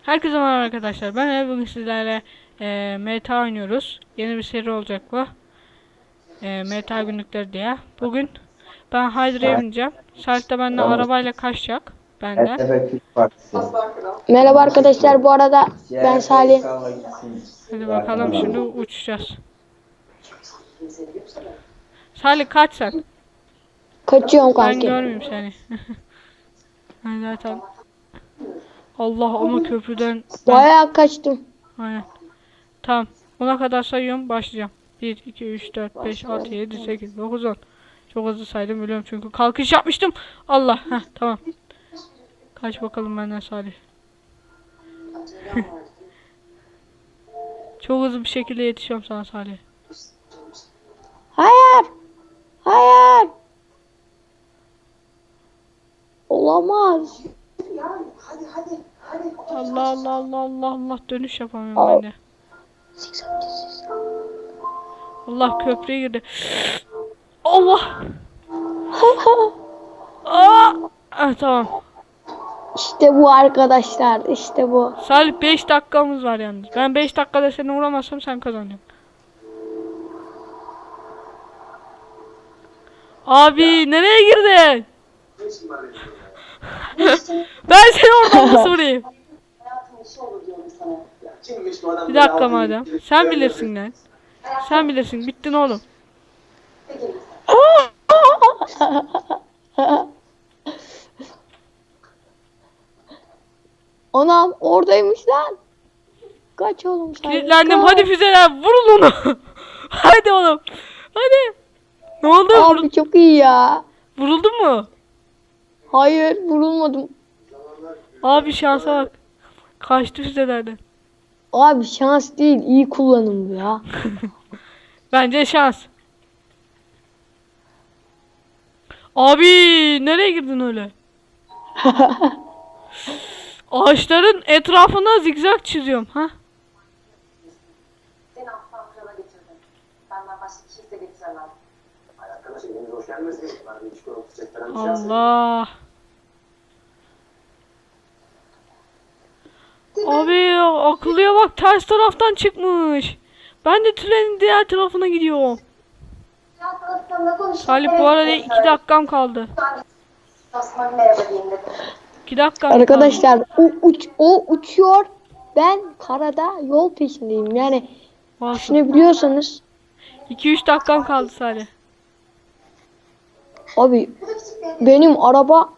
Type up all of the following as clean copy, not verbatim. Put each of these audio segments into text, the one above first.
Herkese merhaba arkadaşlar. Bugün sizlerle MTA oynuyoruz. Yeni bir seri olacak bu. MTA günlükleri diye. Bugün ben Hydra'ya bineceğim. Salih de benimle arabayla kaçacak. Ben de. Merhaba arkadaşlar, bu arada ben Salih. Hadi bakalım, şimdi uçacağız. Salih kaç sen. Kaçıyorum Ben kanki. görmeyeyim seni. Ben zaten. Allah, ama köprüden. Bayağı kaçtım. Aynen. Tamam. 10'a kadar sayıyorum. Başlayacağım. 1, 2, 3, 4, 5, 6, 7, 8, 9, 10. Çok hızlı saydım, biliyorum çünkü kalkış yapmıştım. Allah. Heh, tamam. Kaç bakalım benden Salih. Çok hızlı bir şekilde yetişiyorum sana Salih. Hayır. Hayır. Olamaz. Allah Allah Allah Allah Allah, dönüş yapamıyorum ben de. Allah, köprüye girdi. Allah. Aa! Ah, tamam. İşte bu arkadaşlar, işte bu. Salih, 5 dakikamız var yalnız. Ben 5 dakikada seni vuramazsam sen kazanacaksın. Abi nereye girdin? Ben seni oradan nasıl vurayım? Bir dakika madem. Sen bilirsin lan. Sen bilirsin. Bittin oğlum. Anam oradaymış lan. Kaç oğlum sen. Kilitlendim. Hadi füzeler. Vurun onu. Hadi oğlum. Hadi. Ne oldu? Abi çok iyi ya. Vuruldun mu? Hayır, vurulmadım. Abi şansa bak. Kaçtı füzelerden. Abi şans değil, iyi kullanım bu ya. Bence şans. Abi nereye girdin öyle? Ağaçların etrafına zigzag çiziyorum. Ha? Seni aslan krala getirdim. Benden başka kimse getiremez. Arkadaşım eliniz hoş gelmesin. Ben bir iş kurulacak falan bir şey yapsın. Allah. Abi akıllıya bak, ters taraftan çıkmış. Ben de trenin diğer tarafına gidiyorum. Salih, bu arada 2 dakikam kaldı. Osman merhaba diyeyim dedim. 2 dakikam kaldı. Arkadaşlar o uçuyor. Ben karada yol peşindeyim. Yani düşünebiliyorsanız. 2-3 dakikam kaldı Salih. Abi benim araba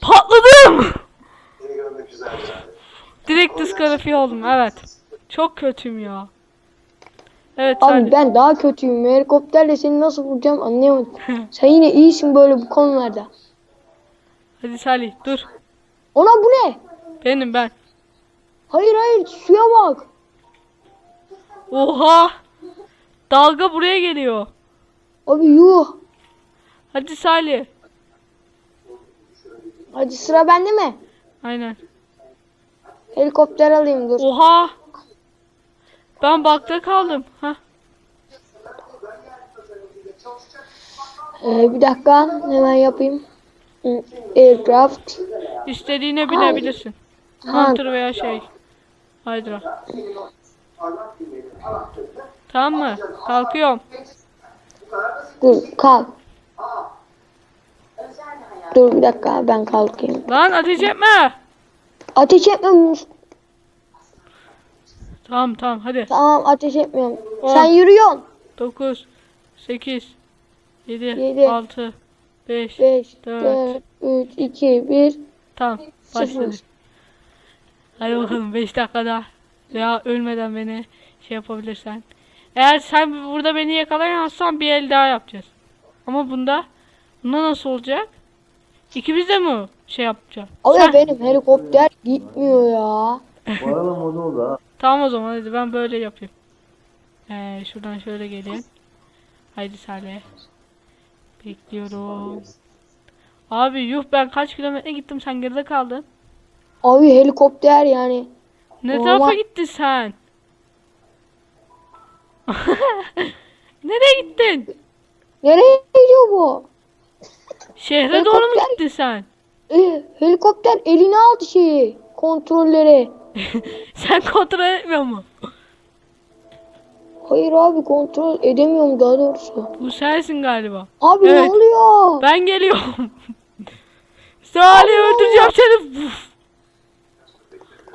Patladım. Seni görmek güzel yani. Direkt diskalifiye oldum, evet. Çok kötüyüm ya. Evet abi Salih. ben daha kötüyüm. Helikopterle seni nasıl vuracağım anlayamadım. Sen yine iyisin böyle bu konularda. Hadi Salih dur. Ona bu ne? Benim ben. Hayır suya bak. Oha. Dalga buraya geliyor. Abi yuh. Hadi Salih. Hadi sıra bende mi? Aynen. Helikopter alayım dur. Oha. Ben bakta kaldım. Hah. Bir dakika hemen yapayım. Aircraft. İstediğine binebilirsin. Hunter veya şey. Hydra. Tamam mı? Kalkıyorum. Dur kalk. Dur bir dakika ben kalkayım. Lan ateş etme. Ateş etmiyorum. Tamam hadi. Tamam ateş etmiyorum. On. Sen yürüyorsun. 9 8 7 Yedi, 6 5 5, 4 4, 3, 2, 1. Tamam, başladık. 0. Hadi bakalım, 5 dakikada veya ölmeden beni şey yapabilirsen. Eğer sen burada beni yakalayamazsan bir el daha yapacağız. Ama bunda nasıl olacak? İkimiz de mi şey yapacağız? Abi benim helikopter gitmiyor ya. Bu arada moda oldu ha. Tamam o zaman, hadi ben böyle yapayım. Şuradan şöyle gelin. Haydi Salih. Bekliyorum. Abi yuh, ben kaç kilometre gittim, sen geride kaldın. Abi helikopter yani. Ne Normal. tarafa gittin sen? Nereye gittin? Nereye gidiyor bu? Şehre doğru mu Helikopter. gittin sen? Helikopter eline aldı şeyi. kontrolleri. Sen kontrol etmiyor mu? Hayır abi kontrol edemiyorum daha doğrusu. Bu sensin galiba. Abi Evet. ne oluyor? Ben geliyorum. Salih öldüreceğim seni. Uf.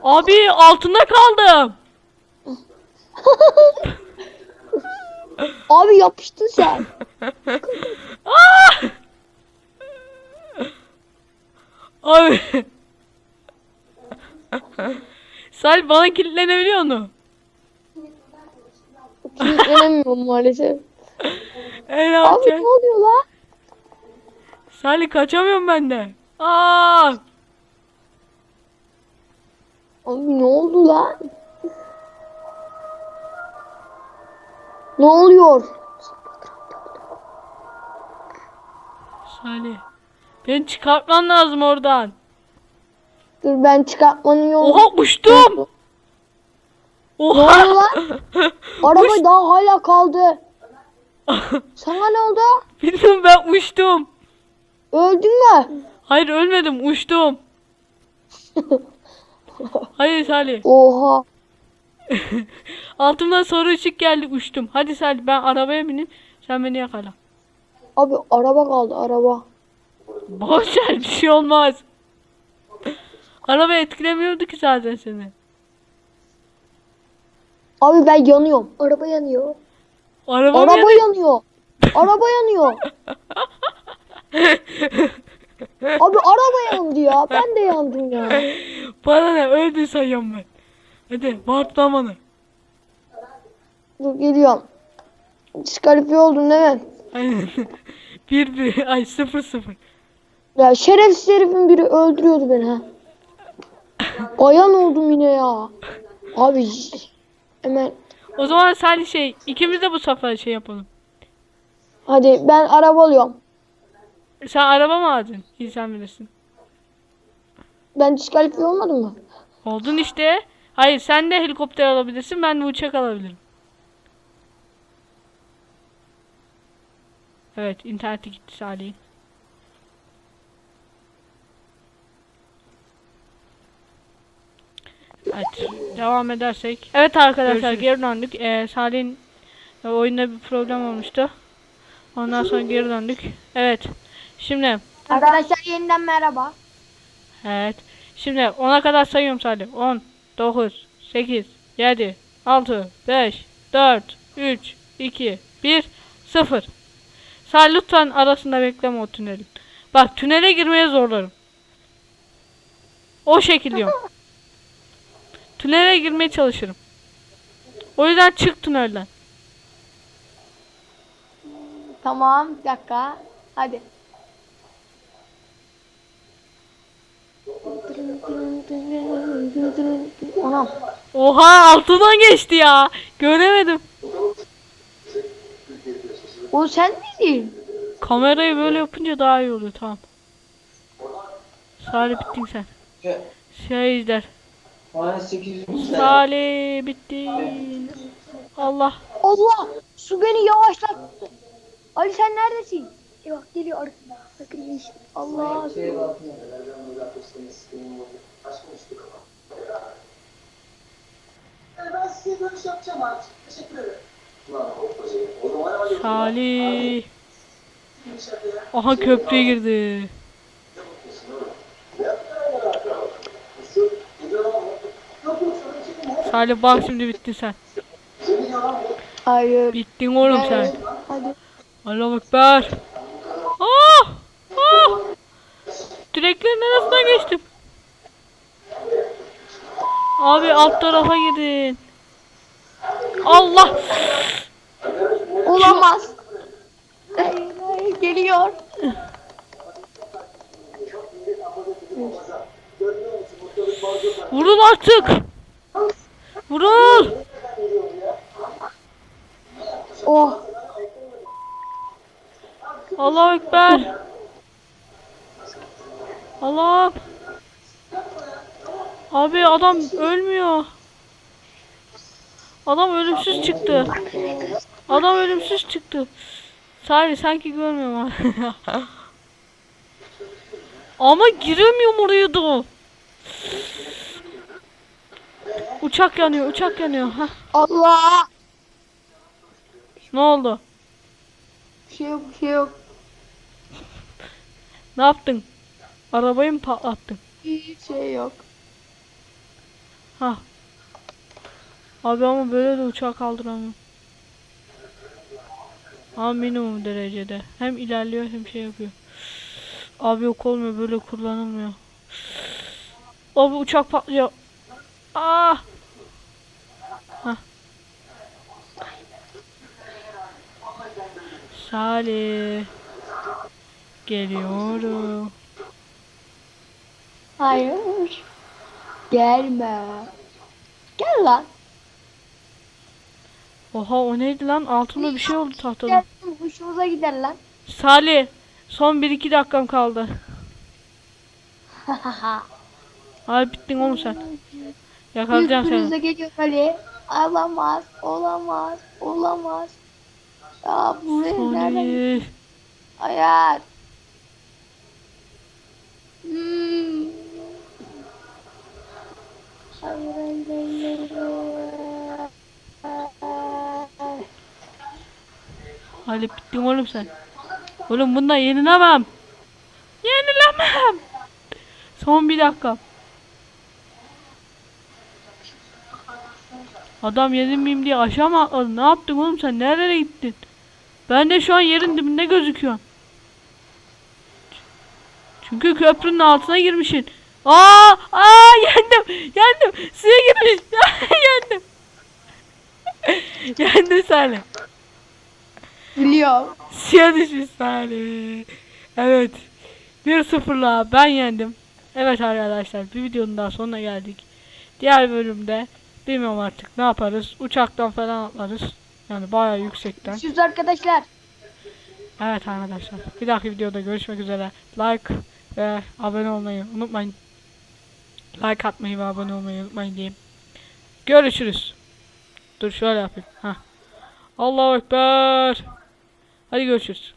Abi altında kaldım. Abi yapıştın sen. Abi. Salih bana kilitlenebiliyor mu? Kilitlenemiyorum maalesef. Ne Abi yapacaksın? ne oluyor lan? Salih kaçamıyorum ben de. Aa! Abi ne oldu lan? Ne oluyor? Salih. Beni çıkartman lazım oradan. Dur ben çıkartmanın yolunu. Oha uçtum. Ne Oha. oldu lan? Araba daha hala kaldı. Sana ne oldu? Bilmiyorum ben uçtum. Öldün mü? Hayır ölmedim uçtum. Hayır Salih. Oha. Altımdan sarı ışık geldi uçtum. Hadi Salih ben arabaya bineyim. Sen beni yakala. Abi araba kaldı araba. Boş ver bir şey olmaz. Araba etkilemiyordu ki zaten seni. Abi ben yanıyorum. Araba yanıyor. Araba Araba yanıyor. Araba yanıyor. Abi araba yandı ya. Ben de yandım ya. Bana ne öldün sayıyorum ben. Hadi bağırtma bana. Dur geliyorum. Diskalifiye oldun değil mi? Aynen. 1-1 ay 0-0. Ya şerefsiz herifin biri öldürüyordu beni ha. Bayan oldum yine ya. Abi hemen O zaman Salih ikimiz de bu sefer yapalım. hadi ben araba alıyorum. Sen araba mı aldın? İyi sen bilirsin. Ben diskalifiye olmadım mı? Oldun işte. Hayır sen de helikopter alabilirsin ben de uçak alabilirim. Evet internete gitti Salih'in. Evet devam edersek. Evet arkadaşlar geri döndük. Salih'in oyunda bir problem olmuştu. Ondan sonra geri döndük. Evet. Şimdi Arkadaşlar yeniden merhaba. evet. Şimdi 10'a kadar sayıyorum Salih. 10, 9, 8, 7, 6, 5, 4, 3, 2, 1, 0. Salih lütfen arasında bekleme o tünelin. Bak tünele girmeye zorlarım. O şekil diyorum. Tünele girmeye çalışırım. O yüzden çık tünelden. Tamam bir dakika. Hadi. Anam. Oha altından geçti ya. Göremedim. O sen miydin? Kamerayı böyle yapınca daha iyi oluyor tamam. Salih bittin sen. Şey izler. Salih bittin. Allah. Allah! Su beni yavaşlattı. Ali sen neredesin? Eyvah geliyor arkamda. Sakın iyi işte. Allah. Ben size dönüş yapacağım artık. Teşekkür ederim. O zaman hadi. Salih. Aha köprüye girdi. Salih bak şimdi bittin sen. Hayır. Bittin oğlum sen. Hadi. Allahu Ekber. Ah! Ah! Direklerin arasından geçtim. Abi alt tarafa gidin. Allah! Olamaz. Geliyor. Vurun artık. Vurun. Oh. Allahu Ekber. Allah. Abi adam ölmüyor. Adam ölümsüz çıktı. Adam ölümsüz çıktı. Salih sanki görmüyorum ha. Ama giremiyorum oraya da. Uçak yanıyor, uçak yanıyor. Hah. Allah. Ne oldu? Bir şey yok, bir şey yok. Ne yaptın? Arabayı mı patlattın? Hiçbir şey yok. Ha. Abi ama böyle de uçağı kaldıramıyorum. Ama minimum derecede. Hem ilerliyor hem şey yapıyor. Abi yok olmuyor, böyle kullanılmıyor. Abi uçak patlıyor. Ah! Hah. Salih. Geliyorum. Hayır. Gelme. Gel lan. Oha, o neydi lan? Altında bir şey oldu tahtada. Gel. Hoşumuza gider lan. Salih. Son 1-2 dakikam kaldı. Abi bittin oğlum sen. Yakalayacağım seni. Üstünüze geliyor Ali. Olamaz. Olamaz. Olamaz. Ya buraya nereden? Salih. Hayır. Hmm. Hayır, hayır, hayır, hayır. Salih bittin oğlum sen. Oğlum bundan yenilemem. Yenilemem. Son 1 dakika. Adam yenilmeyeyim diye aşağı mı atladın? Ne yaptın oğlum sen? Nereye gittin? Ben de şu an yerin dibinde gözüküyorum. Çünkü köprünün altına girmişsin. Yendim. Yendim. Suya girmiş. Yendim. Yendim Salih. Biliyorum. Suya düşmüş Salih. Evet. 1-0'la ben yendim. Evet arkadaşlar, bir videonun daha sonuna geldik. Diğer bölümde bilmiyorum artık ne yaparız. Uçaktan falan atlarız. Yani bayağı yüksekten. Görüşürüz arkadaşlar. Evet arkadaşlar, bir dahaki videoda görüşmek üzere. Like ve abone olmayı unutmayın. Like atmayı ve abone olmayı unutmayın diyeyim. Görüşürüz. Dur şöyle yapayım. Hah. Allahu Ekber. Hadi görüşürüz.